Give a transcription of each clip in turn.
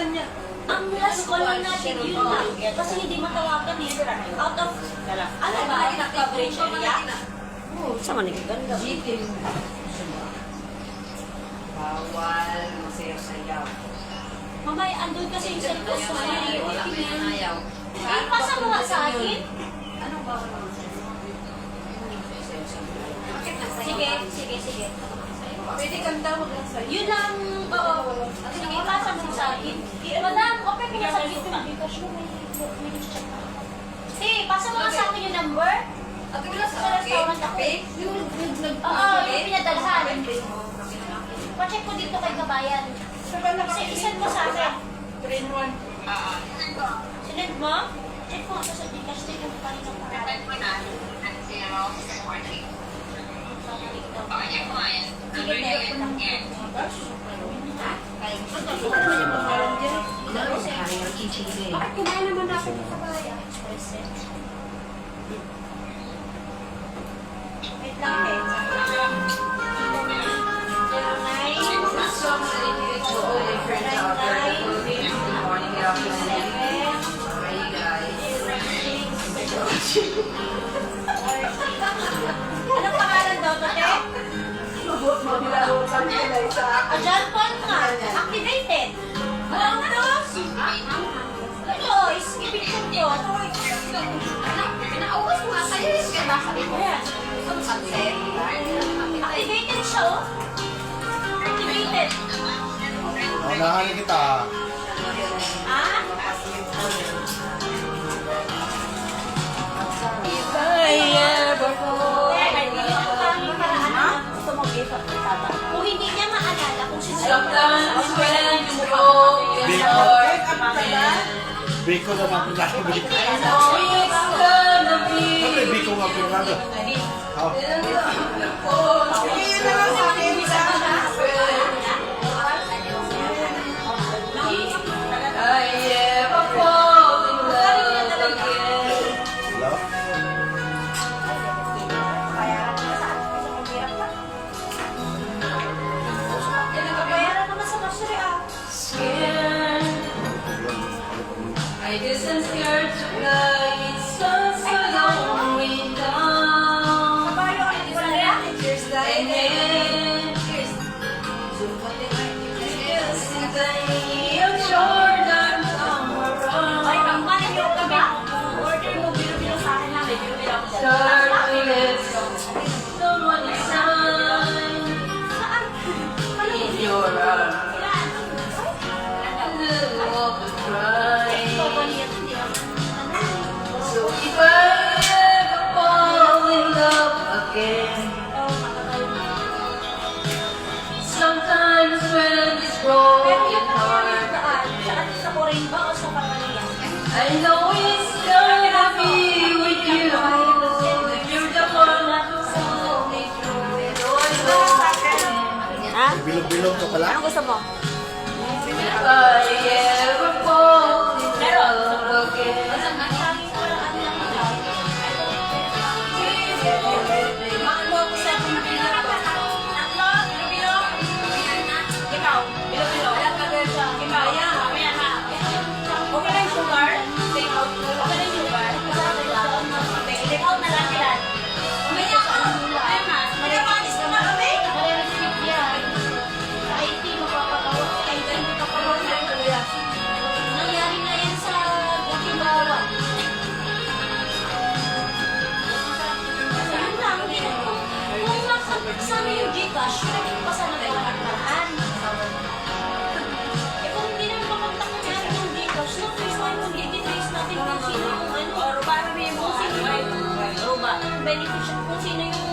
Ang last call lang natin yun lang. Kasi hindi matawagan eh. Out of, ano ba? Coverage area? Sa man ganda. Bawal, masayaw-sayaw. Mamaya, andun kasi yung cellphone sa mga Ayaw. Eh, pasa mo nga sa akin. Anong bawal naman sa'yo? Sige. Pwede kang tawag lang sa'yo. Yun lang, oo. Sige, pasa mo sa akin. Madam, okay ka na sa dito na. Sige, pasa mo nga sa akin yung number. At wala Sa sa restaurant ako. akin. Oo, yung pinadalhan. Pa-check ko dito kay Kabayan. Isend mo sa akin. 3-1. Sinend mo? Check mo ako sa Gcash. Check mo pa rin ang pangalan. Sige, check mo lang. Bakit kumain naman ako sa Kabayan? Wait lang, eh. Anong pangalan daw, Tate? John Paul nga. Activated. Ano to? Ito, i-picture ko. Pinauwas mo nga sa'yo yung kaya sabi mo yan. Activated siya, oh. Activated. Unahan kita. Ah? If I ever fall. Kung hindi niya maalala kung sino Sometimes when you broke your heart, Biko na natin dahil I Biko. know it's gonna be. Ano yung Biko nga pinagano? How? I ever fall in love again. Hello? Bayaran naman sa grocery, ah. Scared. I just am scared to fly. It's so long way down. And then, I'm sure that I'm Ay, around. kampanin yung ka ba? Order mo, bilo-bilo sa akin lang. Bilo-bilo ako dyan. Start to let someone inside in your arms. Walk and cry. So if I ever fall in love again, sometimes when this broken heart, I know it's gonna be with you. You're the one who hold me through it all. Ha? Bilog-bilog ka pala? Anong gusto mo? If I ever fall in love again. Nangyari na yan sa Gatimbawa. Ayun lang, hindi na kung nakasama yung Gcash, nagpasa na tayo ng paraan. Eh kung hindi naman makontak na natin yung Gcash, no, trace tayo kung i-trace natin kung sino yung ano, kung sino yung beneficial, kung sino yung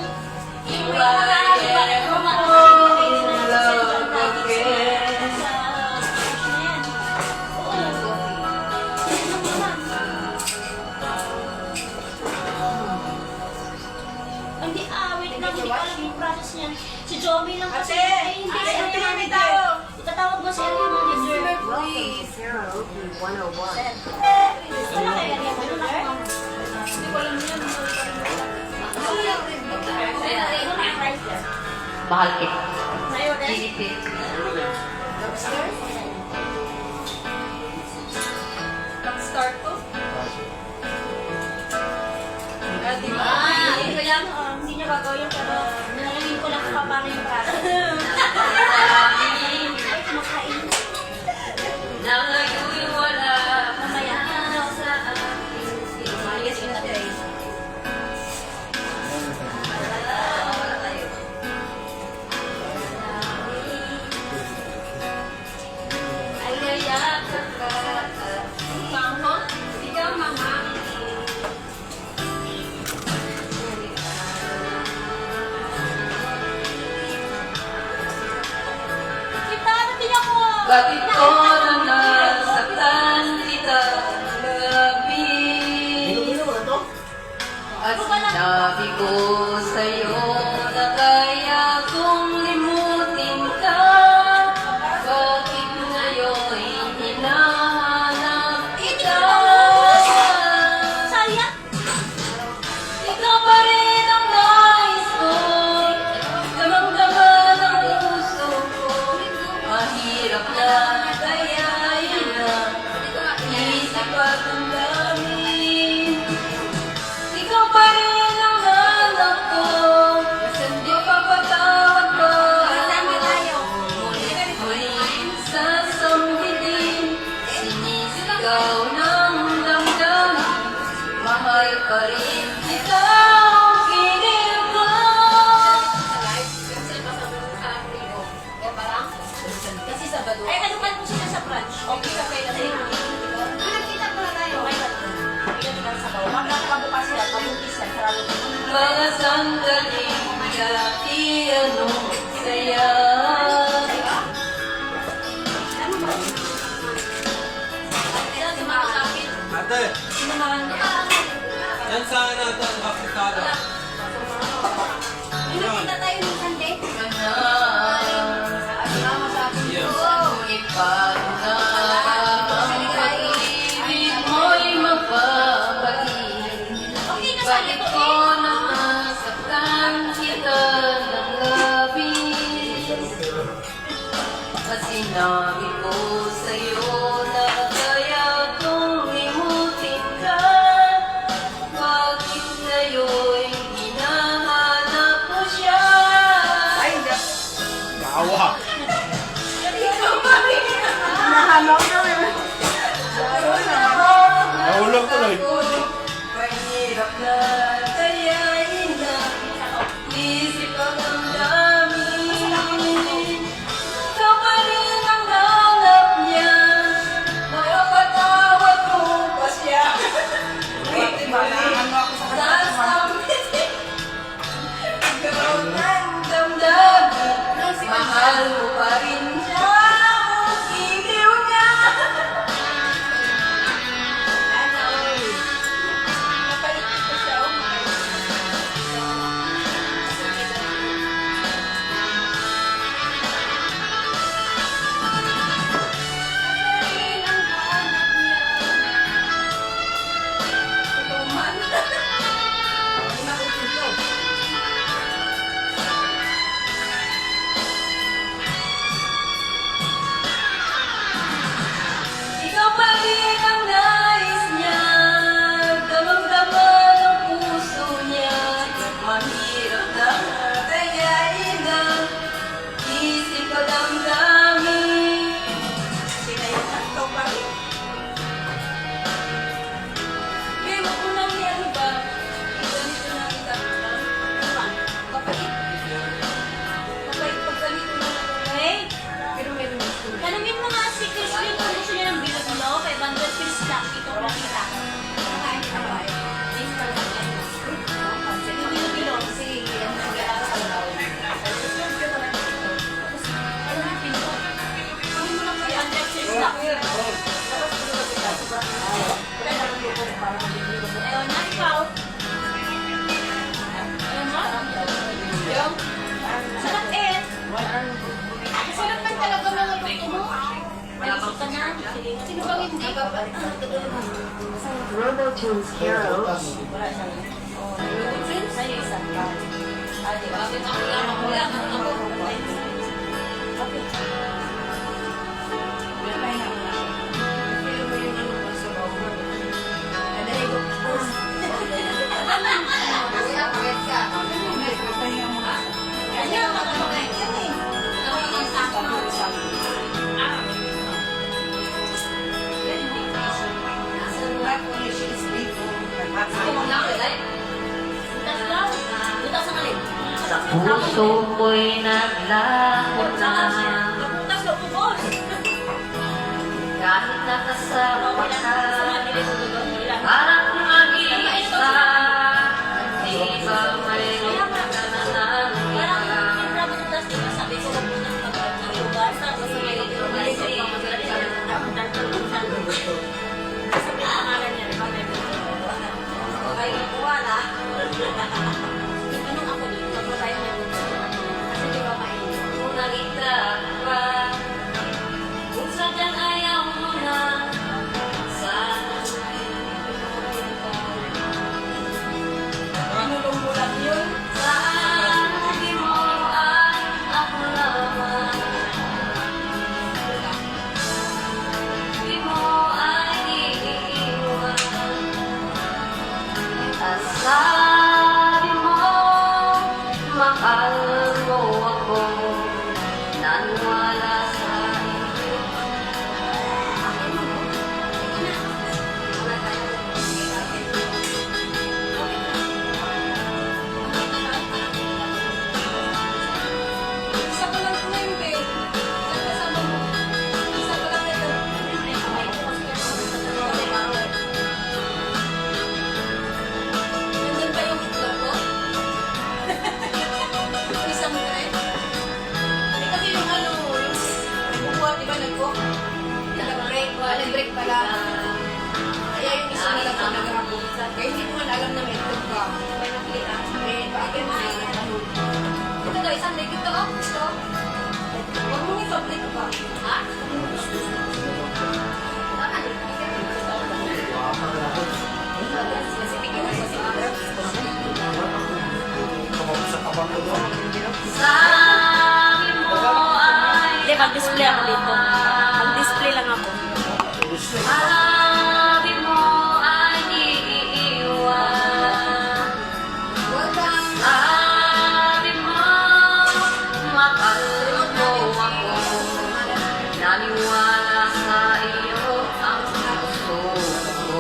hindi, wait lang, hindi ko alam yung process niyan. Si Jomi lang kasi, hindi siya namin tao. Itatawag mo si Area Manager. Please. Wala kaya area manager? Hindi ko alam yan. Mahal kita. Sa'yo, Des? Ginipit. niya gagawin pero nalagin ko lang pa paano yung praso. Ay, kumakain. Nangayo'y wala Mamaya. sa aking Ayos yung na-try. ay nayakap ka. Mama, ikaw mama. Kita, natin ako! Bakit ko na nasaktan kita gabi? Ilo-ilo na to? At sinabi ko sa'yo na kaya kong limutin ka. Bakit ngayon'y hinahanap kita? Sayang! Ikaw pa rin ang nais ko. Damang-dama ng puso ko. Mahirap na kayain na isip at ang dami. Ikaw pa rin ang hanap ko. Mapapatawad ba? Muling sasambitin. Sinisigaw ng damdamin. Mahal pa rin kita. Kinig ko. Ay, kalukan po sila sa brunch. Okay, okay na sa'yo. Pinagkita ko na tayo. Okay na. Pinagkita lang sa bawah. Magkakabukas sila, pabuntis yan. Sarado ko. Mga sandaling iyanong saya. Kailan sumakasapit? Ate, Sinumahan niya. yan sana natin ang kapitado. Pinagkita tayo ng Sunday. Yes. Ngunit paano na ang pag-ibig mo'y mapapagin? Okay na sa'yo Bakit to ko eh. na nasaktan kita ng labis? At sinabi ko sa'yo na kaya kong limutin ka. Bakit ngayon'y hinahanap mo siya? Maawa. Nahulog tuloy. Mahirap na kayain na isip ang dami. Ikaw pa rin ang hanap niya. Mapapatawad mo pa siya. Sasambitin. Ikaw ang damdamin. Mahal mo pa rin siya. Iliw niya. Napalit ko siya. Ikaw pa rin ang nais niya. Damang-dama ng puso niya. Mahirap na kayain na isip at damdamin. Babe, wag mo nang yan ba? Ganito na kita. Kapait. Kapait pag ganito na lang. Hey, Pero meron gusto. tanungin mo nga si Christine kung gusto niya ng bilog mo. 500 pesos lang. Ito ko nakita. Nakain ka ba? Yung bilog-bilog. Ano yung pinto? Kunin mo lang 500 pesos lang. Ayaw na, ikaw. Ayaw mo? Yung Sarap eh. Sarap man talaga mga luto mo. Ayos ka na. Sino bang hindi? Robotunes Hero. Sa'yo isa. di ba? Wala ako. Okay. Butas lang. Butas ang alin. Sa puso ko'y naglakot na. Butas lang po, boss. Kahit nakasama Okay lang. ka, Sa mga bilis mo doon. parang mag-iisa. Di ba may Parang nananangin yung grabe ng plastic, sabi ko kung muna ng lugar, tapos sa may sabi yung pangalan niya, di ba? Ay, wala. Anong ako doon? Pag tayo niya kasi di ba mainit? kung nakita ka, kung sadyang ayaw mo na, sana Pinulong mo lang yun. sabi mo ay ako lamang. Sabi mo ay iiwan. At sabi mo, mahal mo ako. Naniwala sa iyo. Isa pa lang ito na yung bed. Saan kasama mo? Isa pa lang ito. Nandun pa yung itlog ko? Isang bread? Hindi kasi yung ano, yung buwan, di ba nag-cook? Nag-break. Nag-break pala. Kaya yung isa na lang ang nag-rapot. Kaya hindi mo man alam na may itlog ka. May nakita. May bakit na ito daw, isang leg ito. Ito. Huwag mong i-public ba? Ha? Specific yun. Sa tabang ko doon. Sabi mo ay Hindi, mag-display ako dito. Mag-display lang ako. sabi mo ay iiwan. Welcome. Sabi mo, mahal mo ako. Naniwala sa iyo ang puso ko.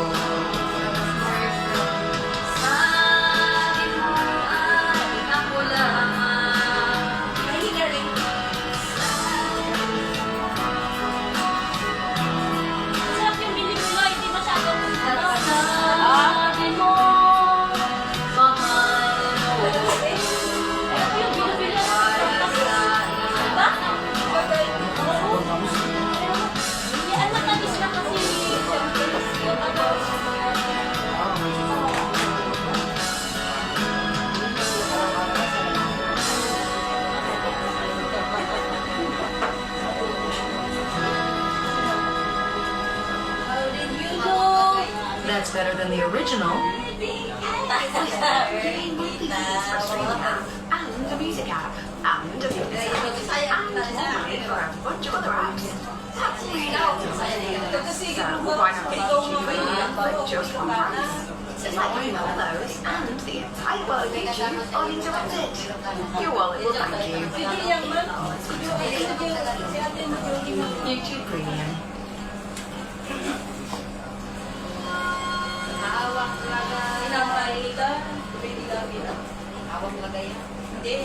Sabi mo ay ako lamang. Mahihiga rin. Masarap yung bilig nila, hindi masyadong ano. Sabi mo, mahal mo ako. Yung bilig nila. Diba? Yan, matamis na kasi. Yung ano. How did you do? That's better than the original. And the music app. And a music app. And online for a bunch of other apps. That's really So why not get YouTube for just one price? Like all those and the entire world of YouTube uninterrupted. Your wallet will thank you. YouTube Premium. Hawak lagay. Sinamaliga. Piniga. Hawak lagay. Hindi.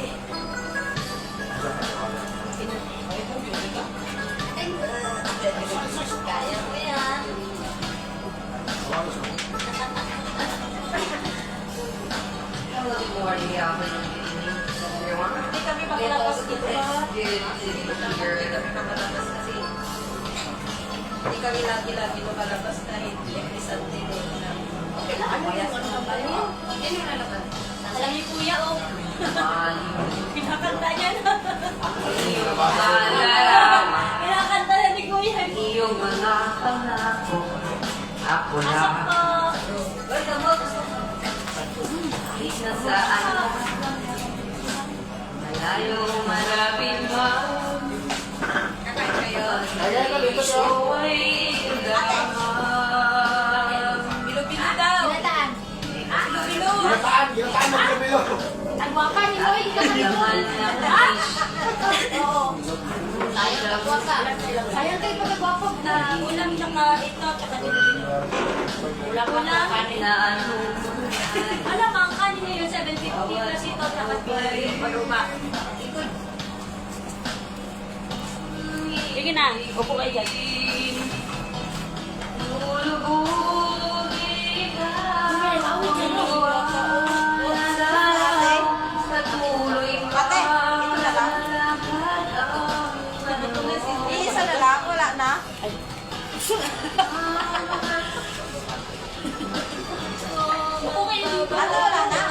Kaya mo yan. Good morning, everyone. Hindi kami makalabas dito ba? Good to be Hindi here. kami makalabas kasi hindi kami lagi-lagi lumalabas dahil episode din okay lang. Ano yung ano ba yun? Yan yung nalaban. Alam niyo kuya, oh. Pinakanta niya na. Pinakanta na ni kuya. Iyong mga pangako, ako Asap lang. ko. Welcome mo. Kahit nasaan, malayo malapit man. Kakain kayo. Kaya ka dito sa Ikaw ay lamang. Bilo-bilo daw. Binataan. Bilo-bilo. Ginataan mo kabilo. Ang guwapa ni Lloyd. Laman ng wish. Oo. Sayang ka. Sayang kayo pagkagwapo na ulam tsaka ito tsaka bilo-bilo. Wala ko na kanin. Alam mo, ang kanin ngayon 750 plus ito dapat binili. Sige na, upo kayo dyan. Ate, ito na lang. Iisa na lang, wala na. Upo kayo dito. Ate, wala na.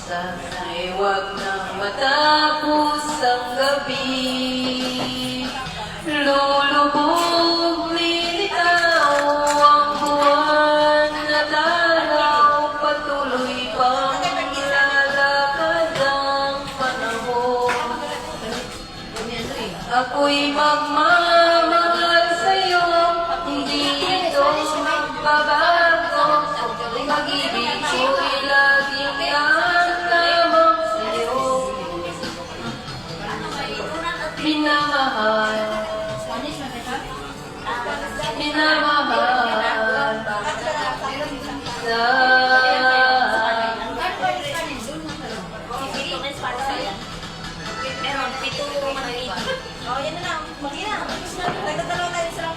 Sana'y wag nang matapos ang gabi. Lulubog nilitaw ang buwan na tanaw. Patuloy pang lalakad ang panahon. Ako'y magmamahal sa'yo, hindi ito magbabago. Pag-ibig ko'y laging lamang sa'yo. Minamahal, minamahal Meron, 7 Oh, yan na lang. Mag-ina. Nagdadalaw tayo sa lang.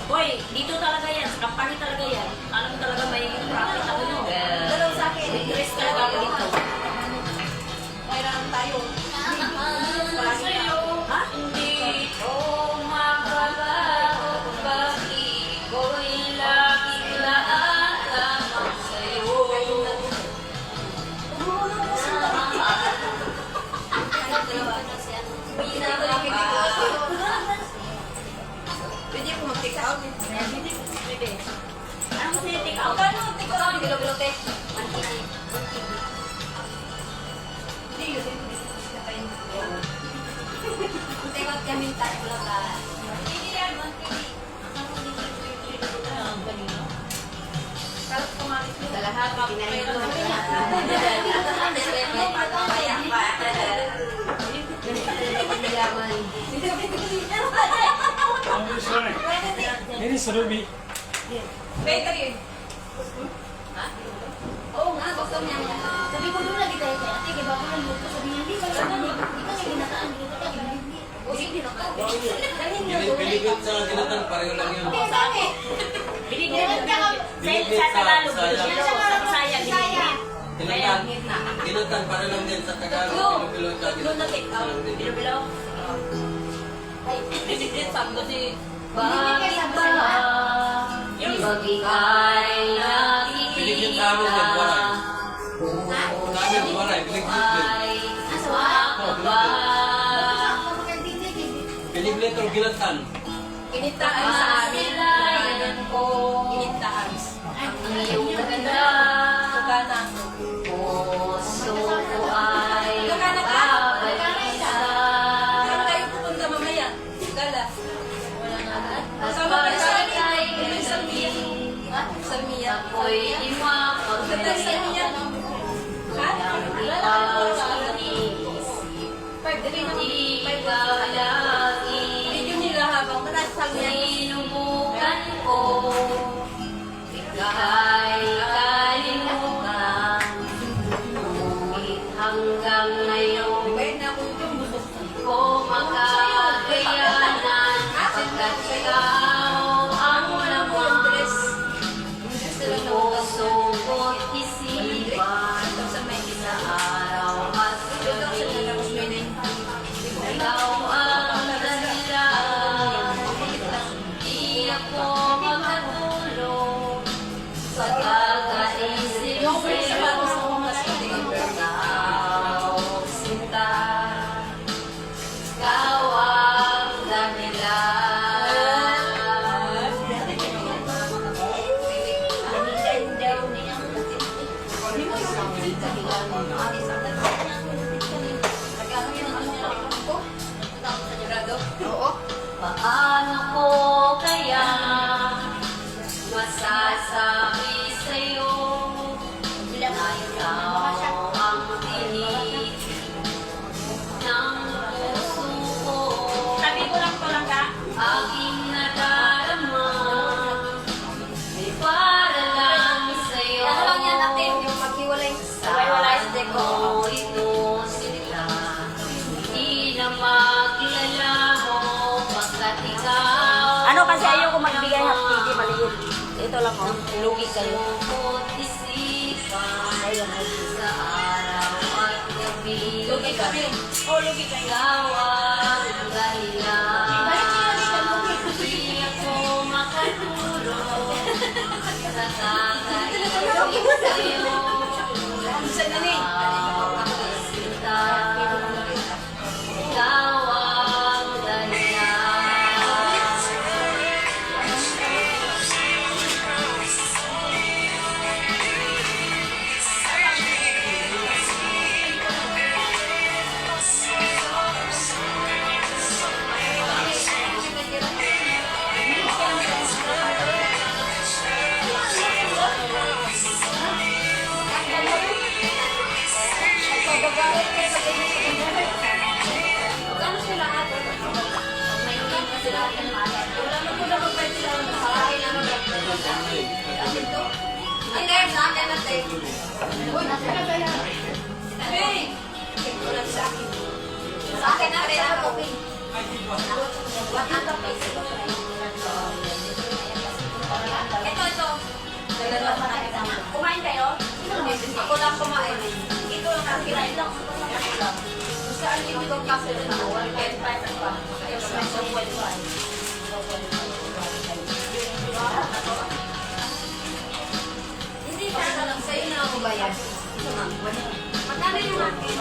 Boy, dito talaga yan. Sa company talaga yan. Alam talaga may profit ako nyo. Dalaw sa akin. Interest talaga ako dito. Kailangan tayo. Ha? Hindi ko makabago, pag-ibig ko'y laging laan lamang sa'yo. Pwede po mag-take out. Bebe. Anong gusto niyo take out? Kano take out? Bilo-bilo te. Hindi yun. Take out kami tayo lang ka. Hindi yan. Kalap kumalit mo. Sa lahat, pinahin ko namin yan. Ini seru, Bi. Bakery. Oo nga, gusto niya. Sabi ko doon lagi tayo kaya, ate, bago lang mo. Sabi niya, hindi, wala ka niya. Hindi ka niya ginataan, hindi ka niya hindi. O, sige, nakaan. Galing niya doon. Binigyan sa ginatan, pareho lang yun. Okay, dami. Binigyan sa Tagalog. Sa Bisaya, binigyan. Ginatan, ginatan, pareho lang din sa Tagalog. Bilo-bilo sa Doon na take out. Bilo-bilo. Binigyan sa kasi Bakit ba? maging ay Binigyan sa amin din, waray. Sa amin, waray. Binigyan din. Binigyan ito, ginatan. Kinitaan sa amin. Kinitaan. ang iyong ganda. Sukana. Puso ko ay Sukana ka? babalik sa Saan tayo pupunta mamaya? Gala. Kasama ka sa amin. Salmiya. Salmiya. ako'y Ganda Salmiya. Ha? Hindi ka lagi Video nila habang mataas Salmiya. sinubukan ko ano kasi ayoko magbigay half KD, maliit. Ito lang oh, lugi kayo. Lugi kami. Oh, lugi kayo. Isa na ni. Ang nerve sa akin natin. Uy, Hey! wala sa akin. Sa akin na rin ako. Ito. Kumain kayo? Ako lang kumain. Ito lang ang kinain lang. Saan yung itong kasi na 1.5 pa. Ayos na 2.5. Hindi pa na lang sa'yo na ako bayad. Magkano yung akin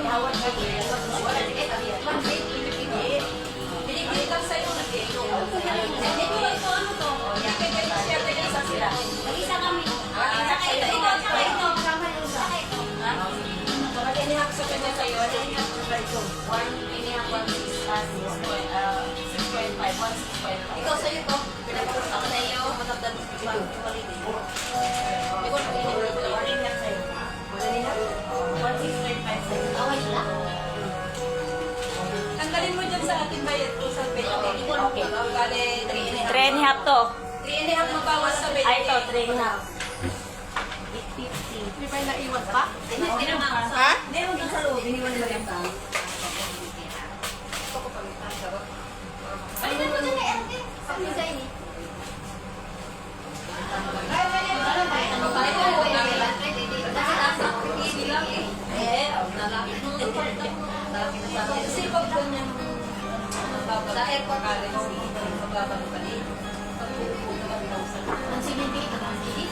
hawad ka dito? Wala din ito. Binibili lang sa'yo na dito. Hindi ko lang ito ano to. Hindi ka ganyan siya tayo sa sila. Mag-isa kami. Saka ito. Kasama yung isa. Kapag inihak sa kanya sa'yo, inihak sa ito. 6.5, 1.6.5. Ikaw sa'yo to. Ako na iyo, matagdag pa. Ikaw na inihak sa'yo. Inihak sa'yo. 1.6.5 sa'yo. Okay lang. Tanggalin mo dyan sa ating bayad ko sa bayad. Okay. Bale, 3.5. 3 and a half to. 3.5 mabawas sa bayad. Ay, ito, 3 and a half. May ba naiwan pa? Hindi naman. Ha? Meron din sa loob, iniwan nila yung tao. Ay, mo dyan kay ate. Ang design eh. Kasi pag ganyan sa airport currency, magbabalik pa rin. Ang sininti ito ang hindi.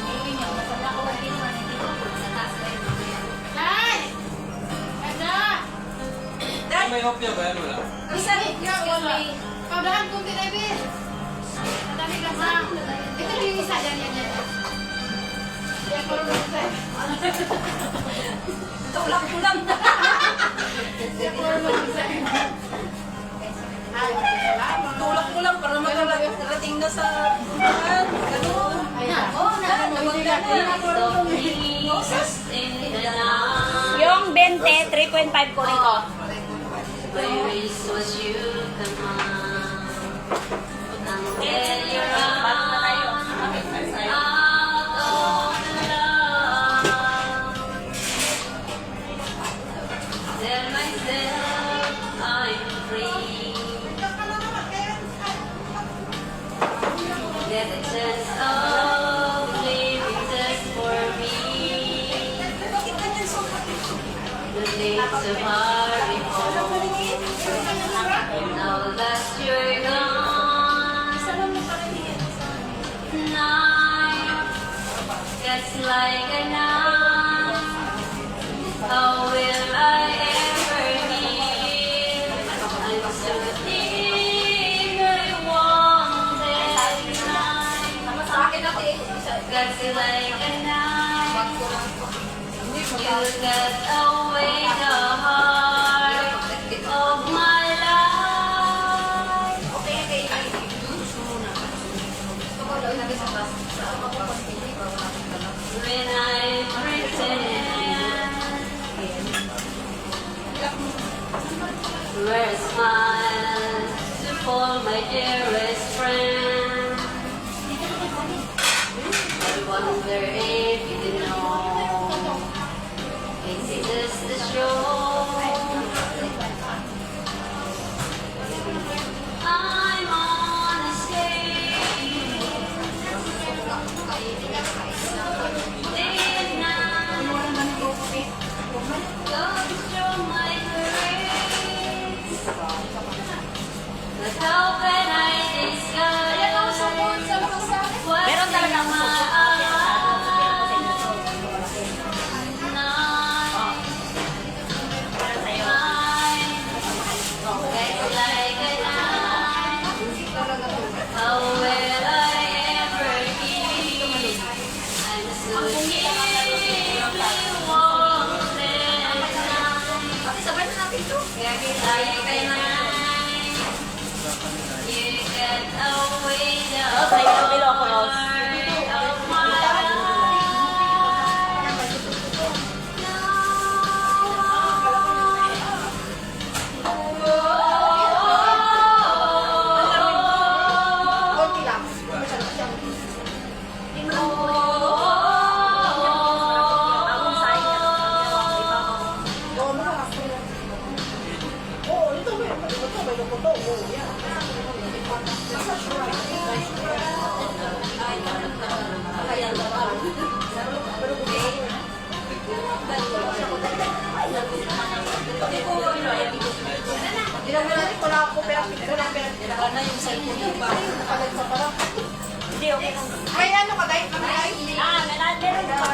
Ayun yun. Masala ko wala din naman hindi. Sa taas pa rin mamaya. Ay! Ganda! May hopya ba yan? Wala? Isa rin. Paudahan kong tinibis. Madami ka sa. Ito yung isa. Yan. Yan ko rin isa. Tulak-tulak na. Yan ko rin isa. Ay, salamat. Tulak mo lang para makarating na sa ganun. Yung 20, 3.5 ko nito. Bago na tayo. Get a chance of living just for me. The days of hurry home. Now that you're gone, night gets like a night. How will I ever heal? I'm so deep, I wanted night. Sa akin natin, isa. Gets like a night. You get away the heart of my life. Okay, gusto muna. Gusto ko daw ilagay sa bus. Sa ako ko pag hindi pa wala akong dala. When I pretend wear a smile to call my dearest friend. I wonder if you know, is it just a show? I'm on How can I disguise? Ayan ako sa phone, sa mga sa akin. Meron talaga ako sa How will I ever be? I'm so deeply wanted. Sabay na natin ito. Like a night, you get away the heart of my Konti lang. Oo, nakakasya. Oo, ito may luto. Oo, yan. Hindi naman natin, wala ako pera. Ano yung cellphone niya ba? Nakalag sa parang. Hindi, okay lang. May ano ka, Day? May Ah, meron pa.